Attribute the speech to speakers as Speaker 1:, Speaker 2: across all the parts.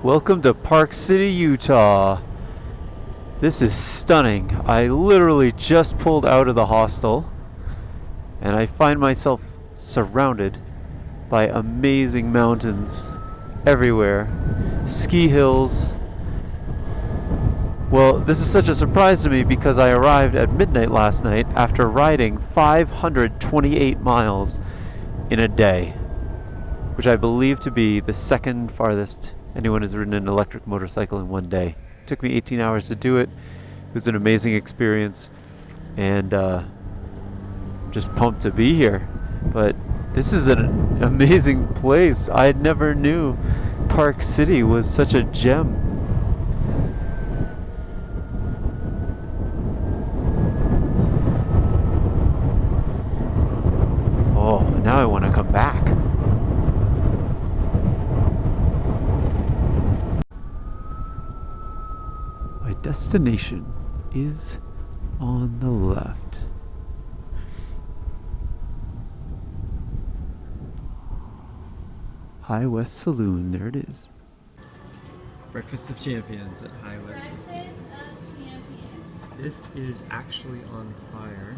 Speaker 1: Welcome to Park City, Utah. This is stunning. I literally just pulled out of the hostel and I find myself surrounded by amazing mountains everywhere. Ski hills. Well, this is such a surprise to me because I arrived at midnight last night after riding 528 miles in a day, which I believe to be the second farthest anyone has ridden an electric motorcycle in one day. It took me 18 hours to do it. It was an amazing experience, and just pumped to be here. But this is an amazing place. I never knew Park City was such a gem. Oh, now I want to come back. My destination is on the left. High West Saloon, there it is.
Speaker 2: Breakfast of Champions at High West Whiskey. This is actually on fire.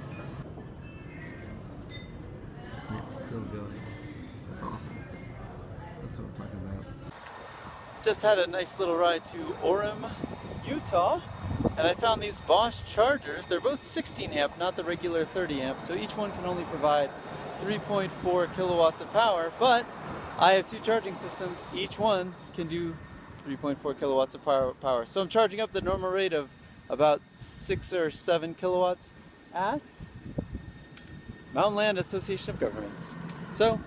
Speaker 2: And it's still going. That's awesome. That's what I'm talking about.
Speaker 3: Just had a nice little ride to Orem, Utah, and I found these Bosch chargers. They're both 16 amp, not the regular 30 amp, so each one can only provide 3.4 kilowatts of power, but I have two charging systems. Each one can do 3.4 kilowatts of power. So I'm charging up the normal rate of about 6 or 7 kilowatts at Mountain Land Association of Governments. So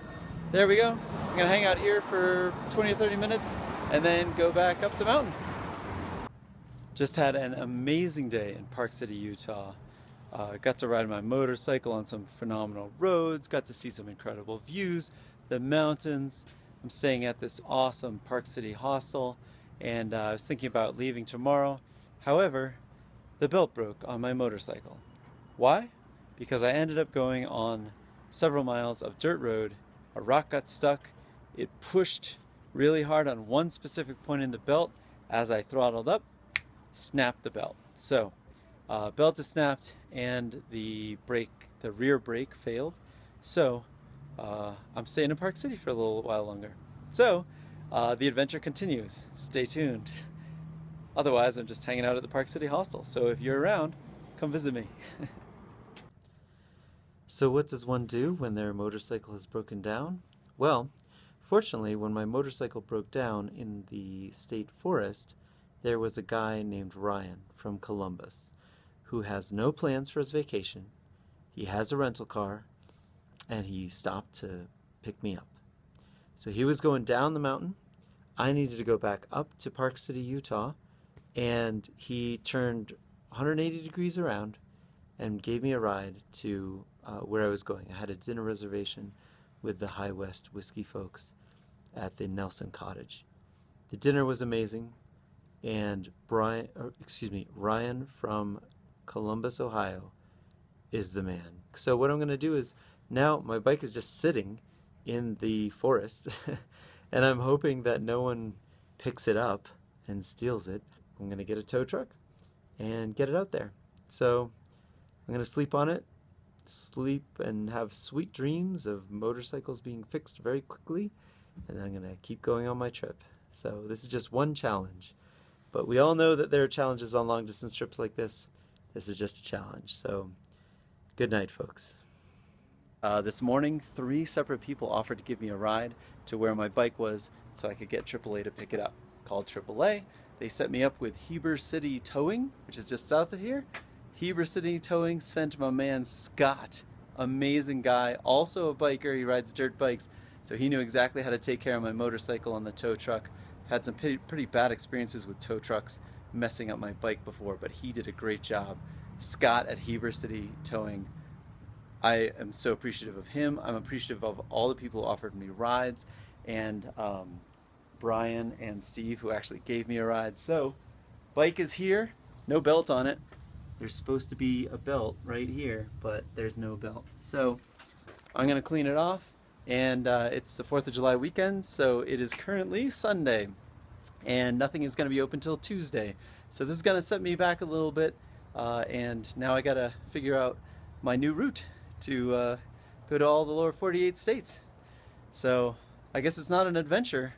Speaker 3: there we go. I'm gonna hang out here for 20 or 30 minutes and then go back up the mountain. Just had an amazing day in Park City, Utah. Got to ride my motorcycle on some phenomenal roads, got to see some incredible views, the mountains. I'm staying at this awesome Park City hostel, and I was thinking about leaving tomorrow. However, the belt broke on my motorcycle. Why? Because I ended up going on several miles of dirt road. A rock got stuck. It pushed really hard on one specific point in the belt. As I throttled up, snapped the belt. So belt is snapped and the rear brake failed. So I'm staying in Park City for a little while longer. So the adventure continues. Stay tuned. Otherwise, I'm just hanging out at the Park City hostel. So if you're around, come visit me. So what does one do when their motorcycle has broken down? Well, fortunately, when my motorcycle broke down in the state forest, there was a guy named Ryan from Columbus who has no plans for his vacation. He has a rental car, and he stopped to pick me up. So he was going down the mountain. I needed to go back up to Park City, Utah, and he turned 180 degrees around and gave me a ride to where I was going. I had a dinner reservation with the High West Whiskey folks at the Nelson Cottage. The dinner was amazing, and Ryan from Columbus, Ohio is the man. So what I'm going to do is, now my bike is just sitting in the forest and I'm hoping that no one picks it up and steals it. I'm going to get a tow truck and get it out there. So I'm going to sleep on it, sleep and have sweet dreams of motorcycles being fixed very quickly, and then I'm going to keep going on my trip. So this is just one challenge, but we all know that there are challenges on long distance trips like this. This is just a challenge. So good night, folks. This morning, 3 separate people offered to give me a ride to where my bike was so I could get AAA to pick it up. Called AAA. They set me up with Heber City Towing, which is just south of here. Heber City Towing sent my man Scott, amazing guy, also a biker. He rides dirt bikes, so he knew exactly how to take care of my motorcycle on the tow truck. I've had some pretty bad experiences with tow trucks messing up my bike before, but he did a great job. Scott at Heber City Towing, I am so appreciative of him. I'm appreciative of all the people who offered me rides, and Brian and Steve, who actually gave me a ride. So bike is here, no belt on it. There's supposed to be a belt right here, but there's no belt. So I'm gonna clean it off, and it's the 4th of July weekend, so it is currently Sunday. and nothing is going to be open till Tuesday. So this is going to set me back a little bit, and now I got to figure out my new route to go to all the lower 48 states. So I guess it's not an adventure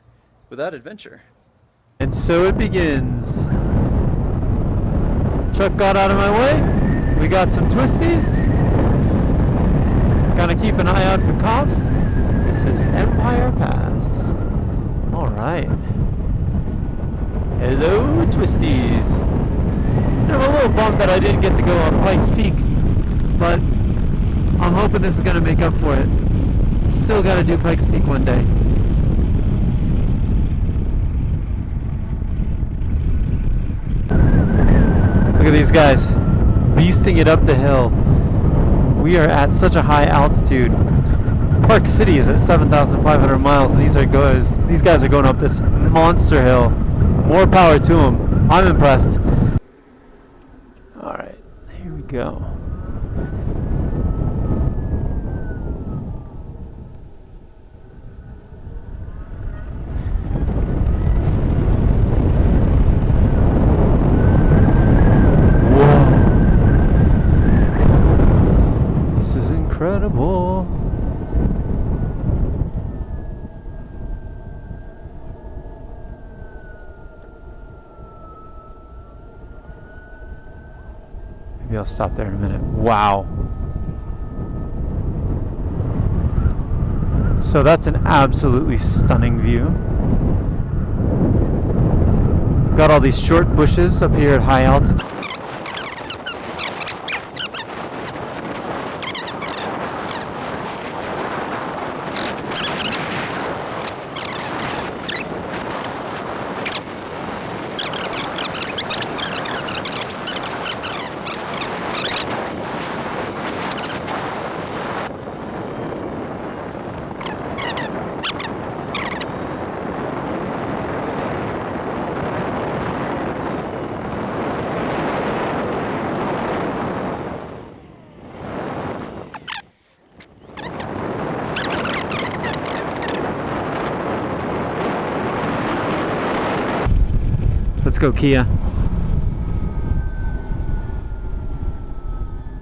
Speaker 3: without adventure.
Speaker 1: And so it begins. Truck got out of my way. We got some twisties. Gotta keep an eye out for cops. This is Empire Pass. Alright. Hello, twisties. I'm a little bummed that I didn't get to go on Pikes Peak, but I'm hoping this is gonna make up for it. Still gotta do Pikes Peak one day. Look at these guys, beasting it up the hill. We are at such a high altitude. Park City is at 7,500 miles, and these guys are going up this monster hill. More power to them. I'm impressed. All right, here we go. Incredible. Maybe I'll stop there in a minute. Wow. So that's an absolutely stunning view. Got all these short bushes up here at high altitude. Let's go, Kia.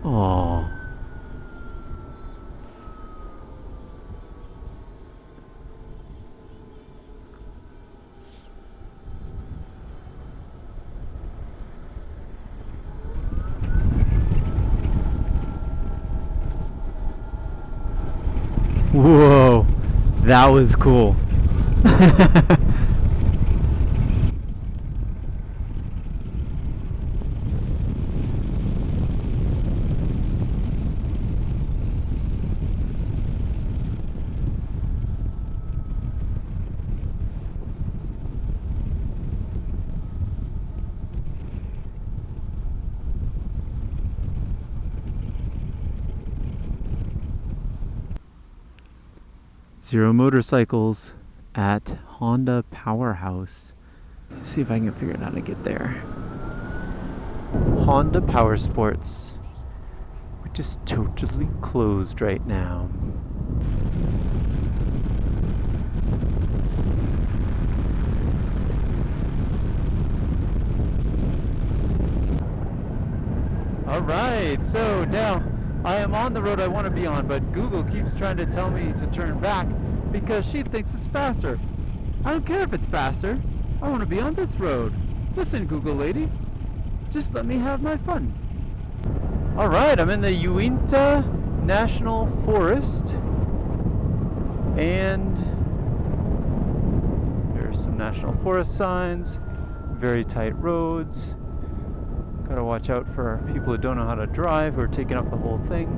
Speaker 1: Oh. Whoa, that was cool. Zero motorcycles at Honda Powerhouse. Let's see if I can figure out how to get there. Honda Power Sports, which is totally closed right now. Alright, so now I am on the road I want to be on, but Google keeps trying to tell me to turn back because she thinks it's faster. I don't care if it's faster. I want to be on this road. Listen, Google lady, just let me have my fun. Alright, I'm in the Uinta National Forest, and there's some National Forest signs, very tight roads. Gotta watch out for people who don't know how to drive, who are taking up the whole thing.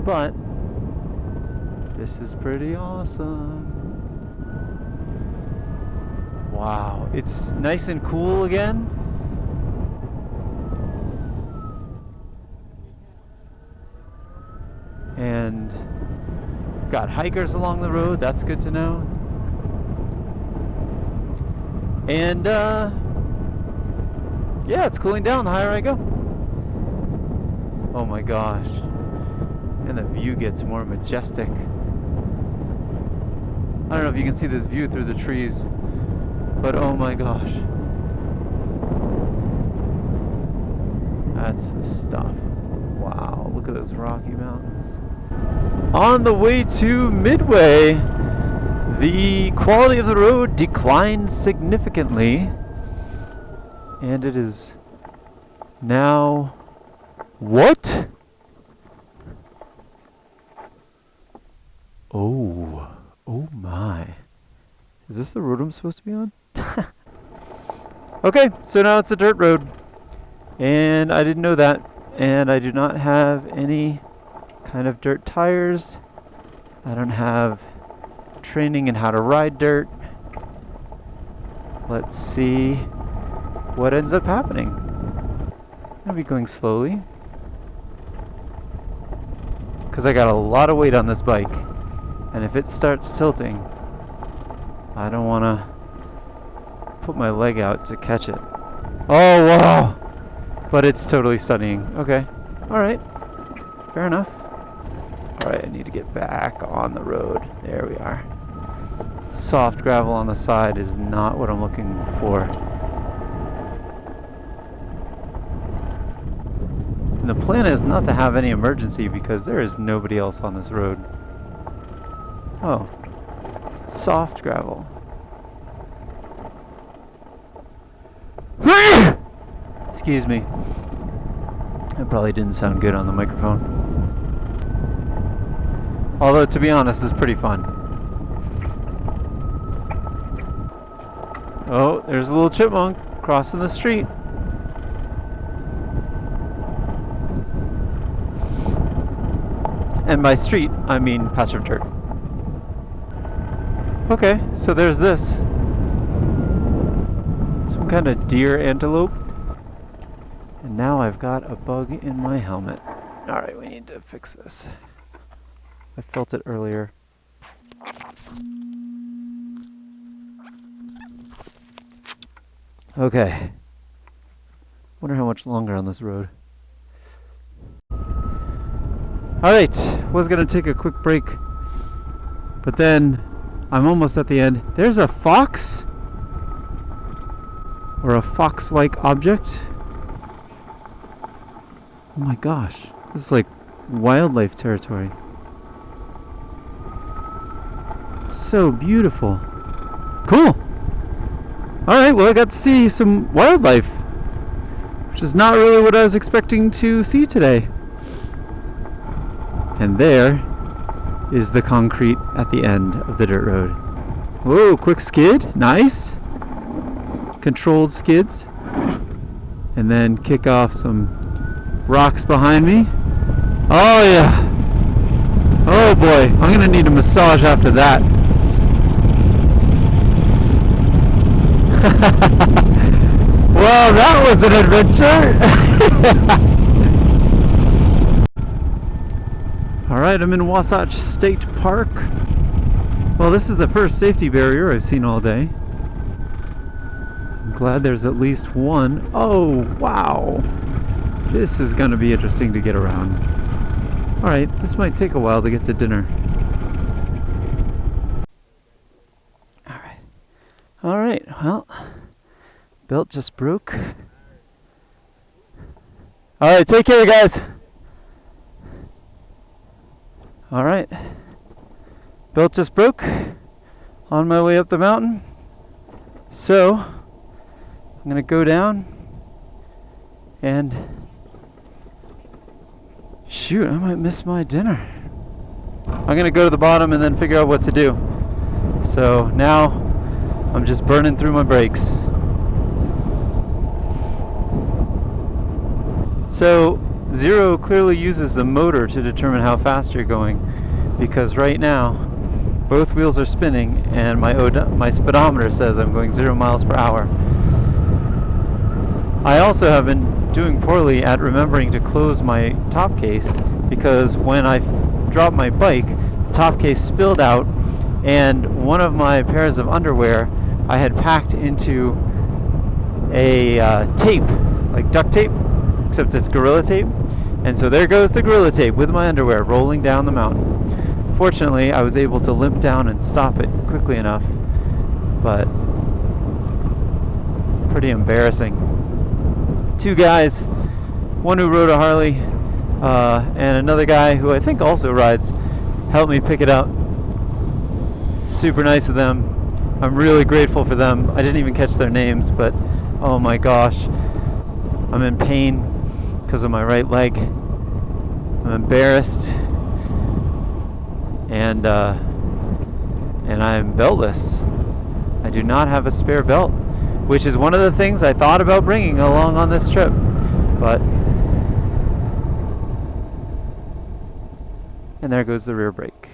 Speaker 1: But this is pretty awesome. Wow, it's nice and cool again. And got hikers along the road, that's good to know. And yeah, it's cooling down the higher I go. Oh my gosh. And the view gets more majestic. I don't know if you can see this view through the trees. But oh my gosh. That's the stuff. Wow, look at those Rocky Mountains. On the way to Midway, the quality of the road declined significantly. And it is now... What? Oh. Oh my. Is this the road I'm supposed to be on? Okay, so now it's a dirt road. And I didn't know that. And I do not have any kind of dirt tires. I don't have training in how to ride dirt. Let's see what ends up happening. I'll be going slowly, because I got a lot of weight on this bike, and if it starts tilting, I don't want to put my leg out to catch it. Oh wow! But it's totally stunning. Okay, alright, fair enough. Alright, I need to get back on the road. There we are. Soft gravel on the side is not what I'm looking for. And the plan is not to have any emergency because there is nobody else on this road. Oh, soft gravel. Excuse me. That probably didn't sound good on the microphone. Although, to be honest, it's pretty fun. Oh, there's a little chipmunk crossing the street. And by street, I mean patch of dirt. Okay, so there's this. Some kind of deer antelope. And now I've got a bug in my helmet. Alright, we need to fix this. I felt it earlier. Okay. Wonder how much longer on this road. Alright, was gonna take a quick break, but then I'm almost at the end. There's a fox? Or a fox-like object? Oh my gosh, this is like wildlife territory. So beautiful. Cool! Alright, well I got to see some wildlife, which is not really what I was expecting to see today. And there is the concrete at the end of the dirt road. Whoa, quick skid, nice. Controlled skids. And then kick off some rocks behind me. Oh yeah. Oh boy, I'm gonna need a massage after that. Well, that was an adventure. Alright, I'm in Wasatch State Park. Well, this is the first safety barrier I've seen all day. I'm glad there's at least one. Oh, wow! This is going to be interesting to get around. Alright, this might take a while to get to dinner. Alright. Alright, well, belt just broke. Alright, take care, guys! Alright, belt just broke on my way up the mountain, so I'm gonna go down and shoot, I might miss my dinner. I'm gonna go to the bottom and then figure out what to do. So now I'm just burning through my brakes. So Zero clearly uses the motor to determine how fast you're going, because right now both wheels are spinning and my speedometer says I'm going 0 miles per hour. I also have been doing poorly at remembering to close my top case, because when I dropped my bike, the top case spilled out and one of my pairs of underwear I had packed into a tape, like duct tape, except it's Gorilla Tape. And so there goes the Gorilla Tape with my underwear rolling down the mountain. Fortunately, I was able to limp down and stop it quickly enough, but pretty embarrassing. Two guys, one who rode a Harley and another guy who I think also rides, helped me pick it up. Super nice of them. I'm really grateful for them. I didn't even catch their names, but oh my gosh, I'm in pain because of my right leg. I'm embarrassed, and I'm beltless. I do not have a spare belt, which is one of the things I thought about bringing along on this trip, but and there goes the rear brake.